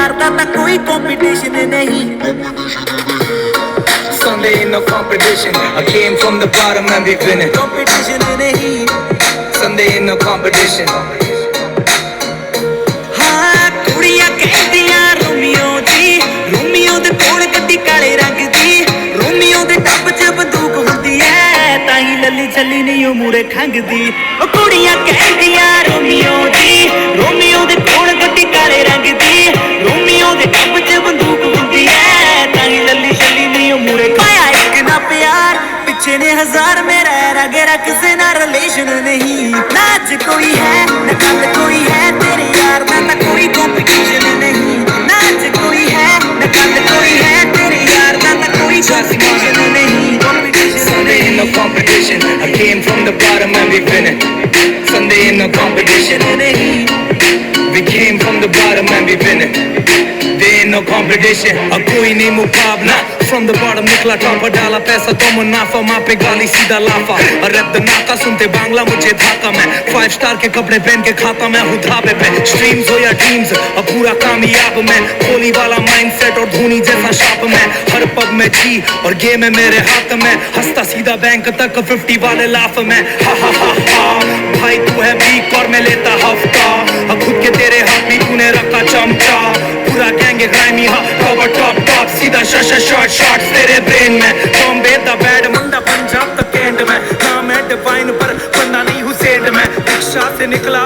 यार दा ता कोई कंपटीशन नहीं Sunday ain't no competition. I came from the bottom and we winning. Competition नहीं Sunday ain't no competition. हाँ कुड़ियां कहदियां रोमियो दे कोल गड्डी काले रंग दी रोमियो दे टप च बंदूक हुंदी ऐ ताई लल्ली छल्ली नहीं ओ मूरे खंगदी ओ कुड़ियां कहदियां रोमियो दे कोल गड्डी काले रंग दी रोमियो दे टप च बंदूक हुंदी ऐ ताई लल्ली छल्ली नहीं ओ मूरे पाया एक ना प्यार पीछे ने हजार मेरा रगेरा किसे ना रिलेशन नहीं नाच कोई है न कल कोई है तेरे यार ना ता कोई कंपटीशन नहीं नाच कोई है न कल कोई है तेरे यार ना ता कोई कंपटीशन नहीं Sunday ain't no competition. I came from the bottom and we winning. Sunday ain't no competition. We came from the bottom and we winning. There ain't no competition. अब कोई नहीं मुकाबला. From the bottom निकला top डाला पैसा तो मुनाफा माँ पे गाली सीधा लाफा और रैप नाका सुनते बांग्ला मुझे धाका मैं 5 स्टार के कपड़े पहन के खाता मैं हूँ धाबे पे स्ट्रीम्स हो या ड्रीम्स अब पूरा कामयाब मैं कोहली वाला माइंडसेट और धोनी जैसा शाप मैं हर पब में जी और गेम है मेरे हाथ में हंसता सीधा बैंक तक 50 वाले लाफ में हा भाई तू है वीक और मैं लेता हफ्ता अब खुद के तेरे हाथ में तूने रखा चमचा पूरा गैंग ग्राइमी हा कवर टॉप सीधा शॉट्स तेरे ब्रेन में बॉम्बे दा बैड मुंडा पंजाब तक एंड में नाम है डिवाइन पर बंदा नहीं हुसैन में रिक्शा से निकला